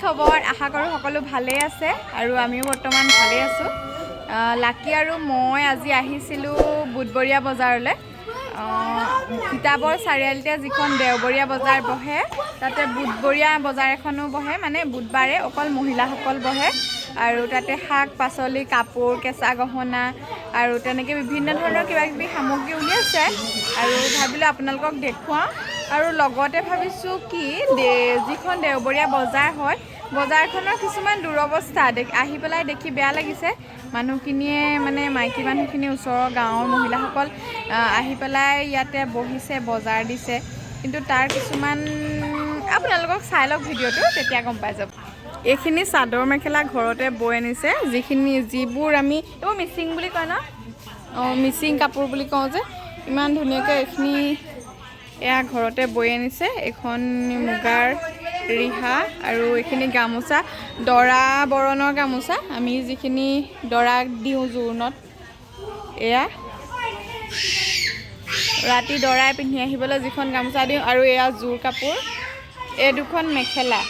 খবৰ আশা কৰোঁ সকলো ভালেই আছে আৰু আমিও বৰ্তমান ভালেই আছোঁ লাকি আৰু মই আজি আহিছিলোঁ বুধবৰীয়া বজাৰলৈ কিতাপৰ চাৰিআলিতে যিখন দেওবৰীয়া বজাৰ বহে তাতে বুধবৰীয়া বজাৰ এখনো বহে মানে বুধবাৰে অকল মহিলাসকল বহে আৰু তাতে শাক পাচলি কাপোৰ কেঁচা গহনা আৰু তেনেকৈ বিভিন্ন ধৰণৰ কিবা কিবি সামগ্ৰী উলিয়াইছে আৰু ভাবিলোঁ আপোনালোকক দেখুৱাওঁ আৰু লগতে ভাবিছোঁ কি যিখন দেওবৰীয়া বজাৰ হয় বজাৰখনৰ কিছুমান দুৰৱস্থা আহি পেলাই দেখি বেয়া লাগিছে মানুহখিনিয়ে মানে মাইকী মানুহখিনি ওচৰৰ গাঁৱৰ মহিলাসকল আহি পেলাই ইয়াতে বহিছে বজাৰ দিছে কিন্তু তাৰ কিছুমান আপোনালোকক চাই লওক ভিডিঅ'টো তেতিয়া গম পাই যাব এইখিনি চাদৰ মেখেলা ঘৰতে বৈ আনিছে যিবোৰ আমি এইবোৰ মিচিং বুলি কয় ন মিচিং কাপোৰ বুলি কওঁ যে ইমান ধুনীয়াকৈ এইখিনি এয়া ঘৰতে বৈ আনিছে এখন মুগাৰ ৰিহা আৰু এইখিনি গামোচা দৰা বৰণৰ গামোচা আমি যিখিনি দৰাক দিওঁ জোৰোণত এয়া ৰাতি দৰাই পিন্ধি আহিবলৈ যিখন গামোচা দিওঁ আৰু এয়া জোৰ কাপোৰ এই দুখন মেখেলা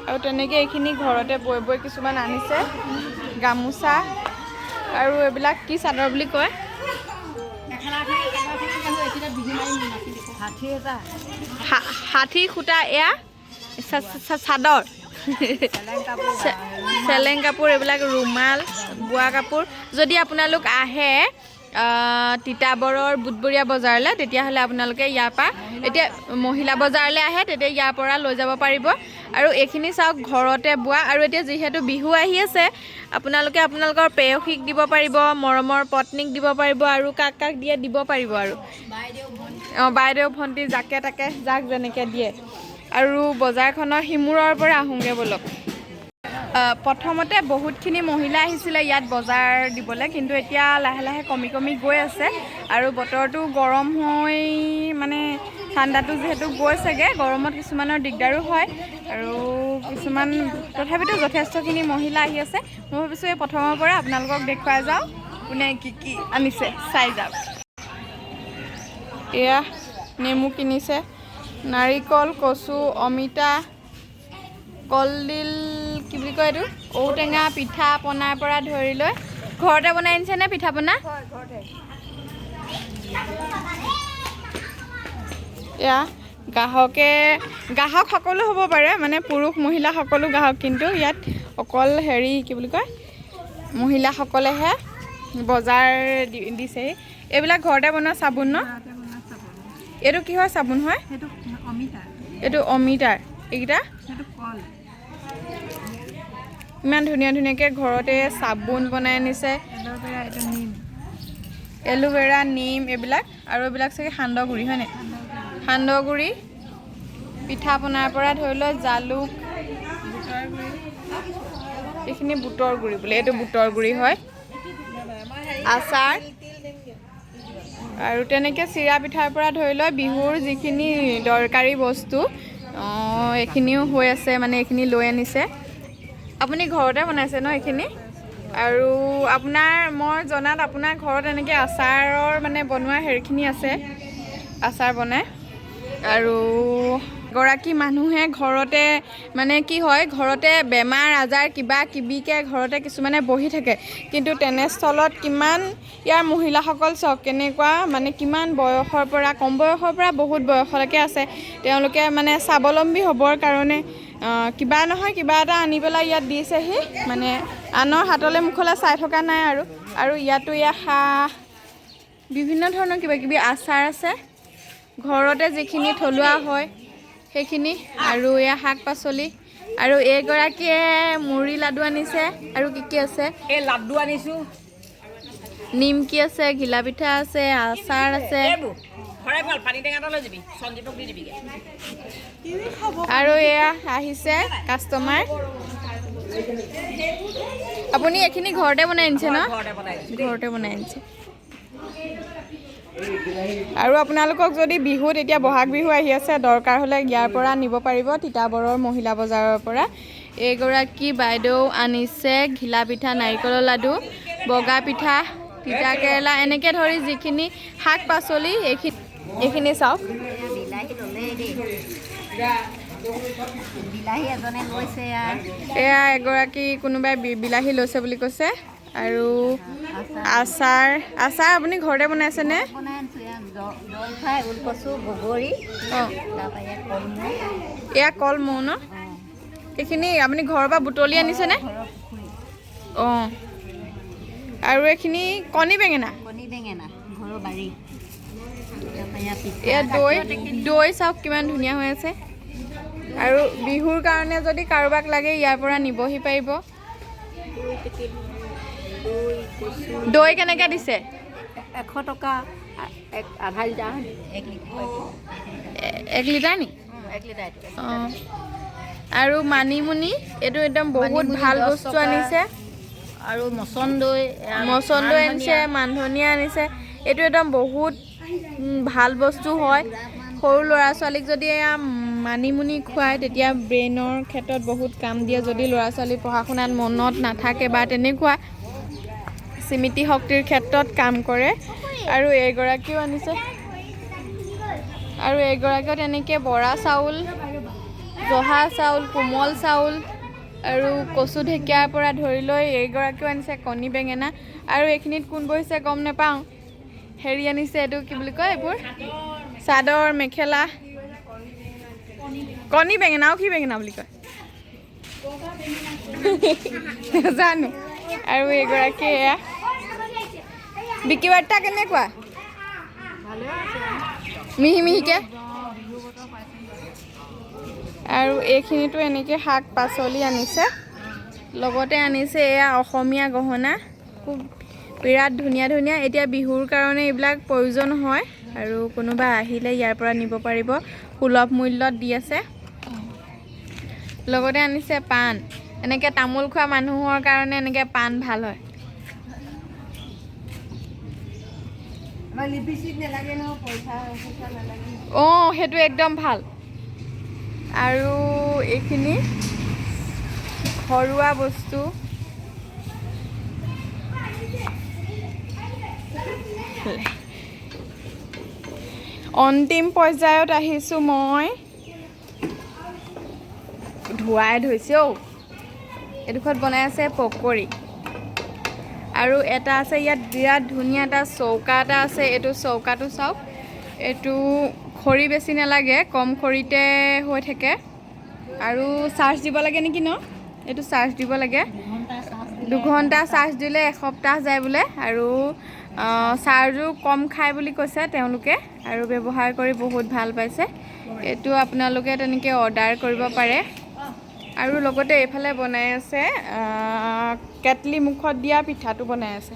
আৰু তেনেকৈ এইখিনি ঘৰতে বৈ বৈ কিছুমান আনিছে গামোচা আৰু এইবিলাক কি চাদৰ বুলি কয় ষাঠি সূতা এয়া চাদৰ চেলেং কাপোৰ এইবিলাক ৰুমাল বোৱা কাপোৰ যদি আপোনালোক আহে তিতাবৰৰ বুধবৰীয়া বজাৰলৈ তেতিয়াহ'লে আপোনালোকে ইয়াৰ পৰা এতিয়া মহিলা বজাৰলৈ আহে তেতিয়া ইয়াৰ পৰা লৈ যাব পাৰিব আৰু এইখিনি চাওক ঘৰতে বোৱা আৰু এতিয়া যিহেতু বিহু আহি আছে আপোনালোকে আপোনালোকৰ পেয়সীক দিব পাৰিব মৰমৰ পত্নীক দিব পাৰিব আৰু কাক কাক দিয়ে দিব পাৰিব আৰু বাইদেউ ভণ্টি যাকে তাকে যাক যেনেকৈ দিয়ে আৰু বজাৰখনৰ সিমূৰৰ পৰা আহোঁগৈ ব'লক প্ৰথমতে বহুতখিনি মহিলা আহিছিলে ইয়াত বজাৰ দিবলৈ কিন্তু এতিয়া লাহে লাহে কমি কমি গৈ আছে আৰু বতৰটো গৰম হৈ মানে ঠাণ্ডাটো যিহেতু গৈছেগৈ গৰমত কিছুমানৰ দিগদাৰো হয় আৰু কিছুমান তথাপিতো যথেষ্টখিনি মহিলা আহি আছে মই ভাবিছোঁ এই প্ৰথমৰ পৰা আপোনালোকক দেখুৱাই যাওঁ কোনে কি কি আনিছে চাই যাওক এয়া নেমু কিনিছে নাৰিকল কচু অমিতা কলডিল কি বুলি কয় এইটো ঔটেঙা পিঠা পনাৰ পৰা ধৰি লৈ ঘৰতে বনাই আনিছেনে পিঠা পনা এয়া গ্ৰাহক সকলো হ'ব পাৰে মানে পুৰুষ মহিলা সকলো গ্ৰাহক কিন্তু ইয়াত অকল হেৰি কি বুলি কয় মহিলাসকলেহে বজাৰ দিছেহি এইবিলাক ঘৰতে বনোৱা চাবোন ন এইটো কি হয় চাবোন হয় এইটো অমিতাৰ এইকেইটা ইমান ধুনীয়া ধুনীয়াকৈ ঘৰতে চাবোন বনাই আনিছে এল'ভেৰা নিম এইবিলাক আৰু এইবিলাক চাগে সান্দহগুড়ি হয়নে সান্দহগুড়ি পিঠা পনাৰ পৰা ধৰি লৈ জালুক এইখিনি বুটৰ গুড়ি বোলে এইটো বুটৰ গুড়ি হয় আচাৰ আৰু তেনেকৈ চিৰা পিঠাৰ পৰা ধৰি লৈ বিহুৰ যিখিনি দৰকাৰী বস্তু এইখিনিও হৈ আছে মানে এইখিনি লৈ আনিছে আপুনি ঘৰতে বনাইছে ন এইখিনি আৰু আপোনাৰ মই জনাত আপোনাৰ ঘৰত এনেকৈ আচাৰৰ মানে বনোৱা হেৰিখিনি আছে আচাৰ বনাই আৰু এগৰাকী মানুহে ঘৰতে মানে কি হয় ঘৰতে বেমাৰ আজাৰ কিবা কিবিকৈ ঘৰতে কিছুমানে বহি থাকে কিন্তু তেনেস্থলত কিমান ইয়াৰ মহিলাসকল চাওক কেনেকুৱা মানে কিমান বয়সৰ পৰা কম বয়সৰ পৰা বহুত বয়সলৈকে আছে তেওঁলোকে মানে স্বাৱলম্বী হ'বৰ কাৰণে কিবা নহয় কিবা এটা আনি পেলাই ইয়াত দিছেহি মানে আনৰ হাতলৈ মুখলৈ চাই থকা নাই আৰু ইয়াতো বিভিন্ন ধৰণৰ কিবা কিবি আচাৰ আছে ঘৰতে যিখিনি থলুৱা হয় সেইখিনি আৰু এয়া শাক পাচলি আৰু এইগৰাকীয়ে মুড়ি লাডু আনিছে আৰু কি আছে এই লাডু আনিছোঁ নিমকি আছে ঘিলা পিঠা আছে আচাৰ আছে আৰু এয়া আহিছে কাষ্টমাৰ আপুনি এইখিনি ঘৰতে বনাই আনিছে ন ঘৰতে বনাই আনিছে আৰু আপোনালোকক যদি বিহুত এতিয়া বহাগ বিহু আহি আছে দৰকাৰ হ'লে ইয়াৰ পৰা নিব পাৰিব তিতাবৰৰ মহিলা বজাৰৰ পৰা এইগৰাকী বাইদেউ আনিছে ঘিলা পিঠা নাৰিকলৰ লাডু বগা পিঠা তিতা কেৰেলা এনেকৈ ধৰি যিখিনি শাক পাচলি এইখিনি চাওক বিলাহী এজনে লৈছে এয়া এগৰাকী কোনোবাই বিলাহী লৈছে বুলি কৈছে আৰু আচাৰ আচাৰ আপুনি ঘৰতে বনাইছেনে বনাই আনিছোঁ জলফাই ওলকচু বগৰী অঁ তাৰপৰা ইয়াত কলমৌ এয়া কলমৌ ন এইখিনি আপুনি ঘৰৰ পৰা বুটলি আনিছেনে ঘৰৰ পুখুৰী অঁ আৰু এইখিনি কণী বেঙেনা ঘৰৰ বাৰী এয়া দৈ চাওক কিমান ধুনীয়া হৈ আছে আৰু বিহুৰ কাৰণে যদি কাৰোবাক লাগে ইয়াৰ পৰা নিবহি পাৰিব দৈ কেনেকৈ দিছে 100 টকা আধা লিটাৰ 1 লিটাৰ নি 1 লিটাৰ অঁ আৰু মানিমুনি এইটো একদম বহুত ভাল বস্তু আনিছে আৰু মচন্দৈ আনিছে মানধনিয়া আনিছে এইটো একদম বহুত ভাল বস্তু হয় সৰু ল'ৰা ছোৱালীক যদি মানিমুনি খুৱায় তেতিয়া ব্ৰেইনৰ ক্ষেত্ৰত বহুত কাম দিয়ে যদি ল'ৰা ছোৱালী পঢ়া শুনাত মনত নাথাকে বা তেনেকুৱা স্মৃতি শক্তিৰ ক্ষেত্ৰত কাম কৰে আৰু এইগৰাকীও আনিছে আৰু এইগৰাকীও তেনেকৈ বৰা চাউল জহা চাউল কোমল চাউল আৰু কচু ঢেকীয়াৰ পৰা ধৰি লৈ এইগৰাকীও আনিছে কণী বেঙেনা আৰু এইখিনিত কোন বহিছে গম নাপাওঁ হেৰি আনিছে এইটো কি বুলি কয় এইবোৰ চাদৰ মেখেলা কণী বেঙেনা আৰু কি বেঙেনা বুলি কয় নাজানো আৰু এইগৰাকী এয়া বিক্ৰী বাৰ্তা কেনেকুৱা মিহি মিহিকে আৰু এইখিনিতো এনেকৈ শাক পাচলি আনিছে লগতে আনিছে এয়া অসমীয়া গহনা খুব বিৰাট ধুনীয়া ধুনীয়া এতিয়া বিহুৰ কাৰণে এইবিলাক প্ৰয়োজন হয় আৰু কোনোবা আহিলে ইয়াৰ পৰা নিব পাৰিব সুলভ মূল্যত দি আছে লগতে আনিছে পাণ এনেকৈ তামোল খোৱা মানুহৰ কাৰণে এনেকৈ পাণ ভাল হয় অঁ সেইটো একদম ভাল আৰু এইখিনি ঘৰুৱা বস্তু অন্তিম পৰ্যায়ত আহিছোঁ মই ধুৱাই ধৰিছে এইডোখৰত বনাই আছে পকৰি আৰু এটা আছে ইয়াত বিৰাট ধুনীয়া এটা চৌকা এটা আছে এইটো চৌকাটো চাওক এইটো খৰি বেছি নালাগে কম খৰিতে হৈ থাকে আৰু চাৰ্জ দিব লাগে নেকি ন এইটো চাৰ্জ দিব লাগে 2 ঘণ্টা চাৰ্জ দিলে এসপ্তাহ যায় বোলে আৰু চাৰ্জো কম খায় বুলি কৈছে তেওঁলোকে আৰু ব্যৱহাৰ কৰি বহুত ভাল পাইছে এইটো আপোনালোকে তেনেকৈ অৰ্ডাৰ কৰিব পাৰে আৰু লগতে এইফালে বনাই আছে কেটলি মুখত দিয়া পিঠাটো বনাই আছে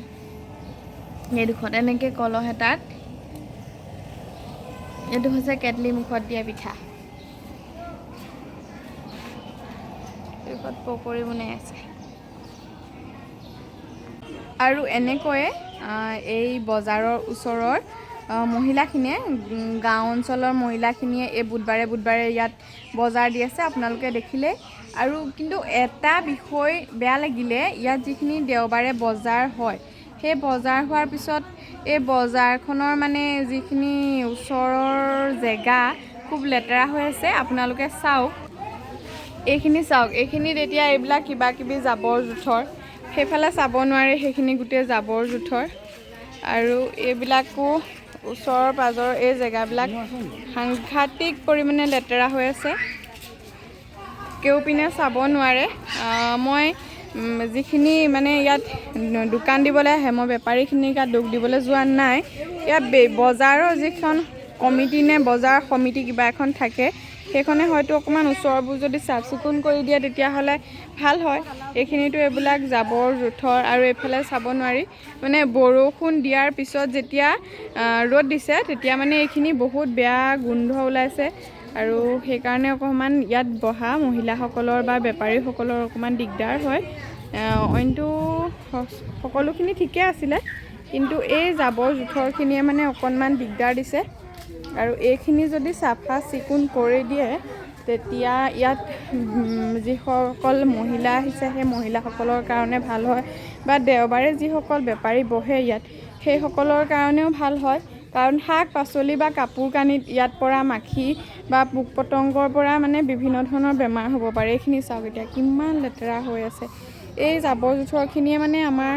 এইডোখৰত এনেকৈ কলহ এটাত এইটো হৈছে কেটলি মুখত দিয়া পিঠা এইডোখৰত পকৰি বনাই আছে আৰু এনেকৈয়ে এই বজাৰৰ ওচৰৰ মহিলাখিনিয়ে গাঁও অঞ্চলৰ মহিলাখিনিয়ে এই বুধবাৰে ইয়াত বজাৰ দি আছে আপোনালোকে দেখিলে আৰু কিন্তু এটা বিষয় বেয়া লাগিলে ইয়াত যিখিনি দেওবাৰে বজাৰ হয় সেই বজাৰ হোৱাৰ পিছত এই বজাৰখনৰ মানে যিখিনি ওচৰৰ জেগা খুব লেতেৰা হৈ আছে আপোনালোকে চাওক এইখিনিত এতিয়া এইবিলাক কিবা কিবি জাবৰ জোথৰ সেইফালে চাব নোৱাৰে সেইখিনি গোটেই জাবৰ জোথৰ আৰু এইবিলাকো ওচৰৰ পাজৰ এই জেগাবিলাক সাংঘাতিক পৰিমাণে লেতেৰা হৈ আছে কেউপিনে চাব নোৱাৰে মই যিখিনি মানে ইয়াত দোকান দিবলৈ আহে মই বেপাৰীখিনিক ইয়াত দুখ দিবলৈ যোৱা নাই ইয়াত বজাৰৰ যিখন কমিটি নে বজাৰ সমিতি কিবা এখন থাকে সেইখনে হয়তো অকণমান ওচৰবোৰ যদি চাফ চিকুণ কৰি দিয়ে তেতিয়াহ'লে ভাল হয় এইখিনিতো এইবিলাক জাবৰ জোথৰ আৰু এইফালে চাব নোৱাৰি মানে বৰষুণ দিয়াৰ পিছত যেতিয়া ৰ'দ দিছে তেতিয়া মানে এইখিনি বহুত বেয়া গোন্ধ ওলাইছে আৰু সেইকাৰণে অকণমান ইয়াত বহা মহিলাসকলৰ বা বেপাৰীসকলৰ অকণমান দিগদাৰ হয় অইনটো সকলোখিনি ঠিকে আছিলে কিন্তু এই জাবৰ জোথৰখিনিয়ে মানে অকণমান দিগদাৰ দিছে আৰু এইখিনি যদি চাফা চিকুণ কৰি দিয়ে তেতিয়া ইয়াত যিসকল মহিলা আহিছে সেই মহিলাসকলৰ কাৰণে ভাল হয় বা দেওবাৰে যিসকল বেপাৰী বহে ইয়াত সেইসকলৰ কাৰণেও ভাল হয় কাৰণ শাক পাচলি বা কাপোৰ কানিত ইয়াত পৰা মাখি বা পোক পতংগৰ পৰা মানে বিভিন্ন ধৰণৰ বেমাৰ হ'ব পাৰে। এইখিনি চাওক এতিয়া কিমান লেতেৰা হৈ আছে। এই জাবৰ জোথৰখিনিয়ে মানে আমাৰ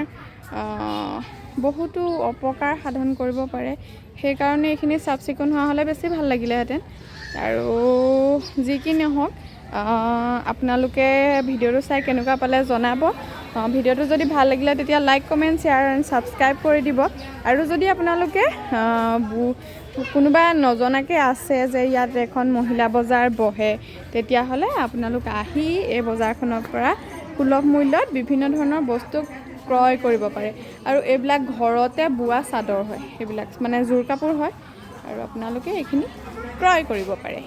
বহুতো অপকাৰ সাধন কৰিব পাৰে। সেইকাৰণে এইখিনি চাফ চিকুণ হোৱা হ'লে বেছি ভাল লাগিলেহেঁতেন। আৰু যি কি নহওক আপোনালোকে ভিডিঅ'টো চাই কেনেকুৱা পালে জনাব। ভিডিঅ'টো যদি ভাল লাগিলে তেতিয়া like comment share and subscribe কৰি দিব। আৰু যদি আপোনালোকে কোনোবা নজনাকৈ আছে যে ইয়াত এখন মহিলা বজাৰ বহে, তেতিয়াহ'লে আপোনালোক আহি এই বজাৰখনৰ পৰা সুলভ মূল্যত বিভিন্ন ধৰণৰ বস্তু ক্ৰয় কৰিব পাৰে। আৰু এইবিলাক ঘৰতে বোৱা চাদৰ হয়, সেইবিলাক মানে জোৰ কাপোৰ হয়, আৰু আপোনালোকে এইখিনি ক্ৰয় কৰিব পাৰে।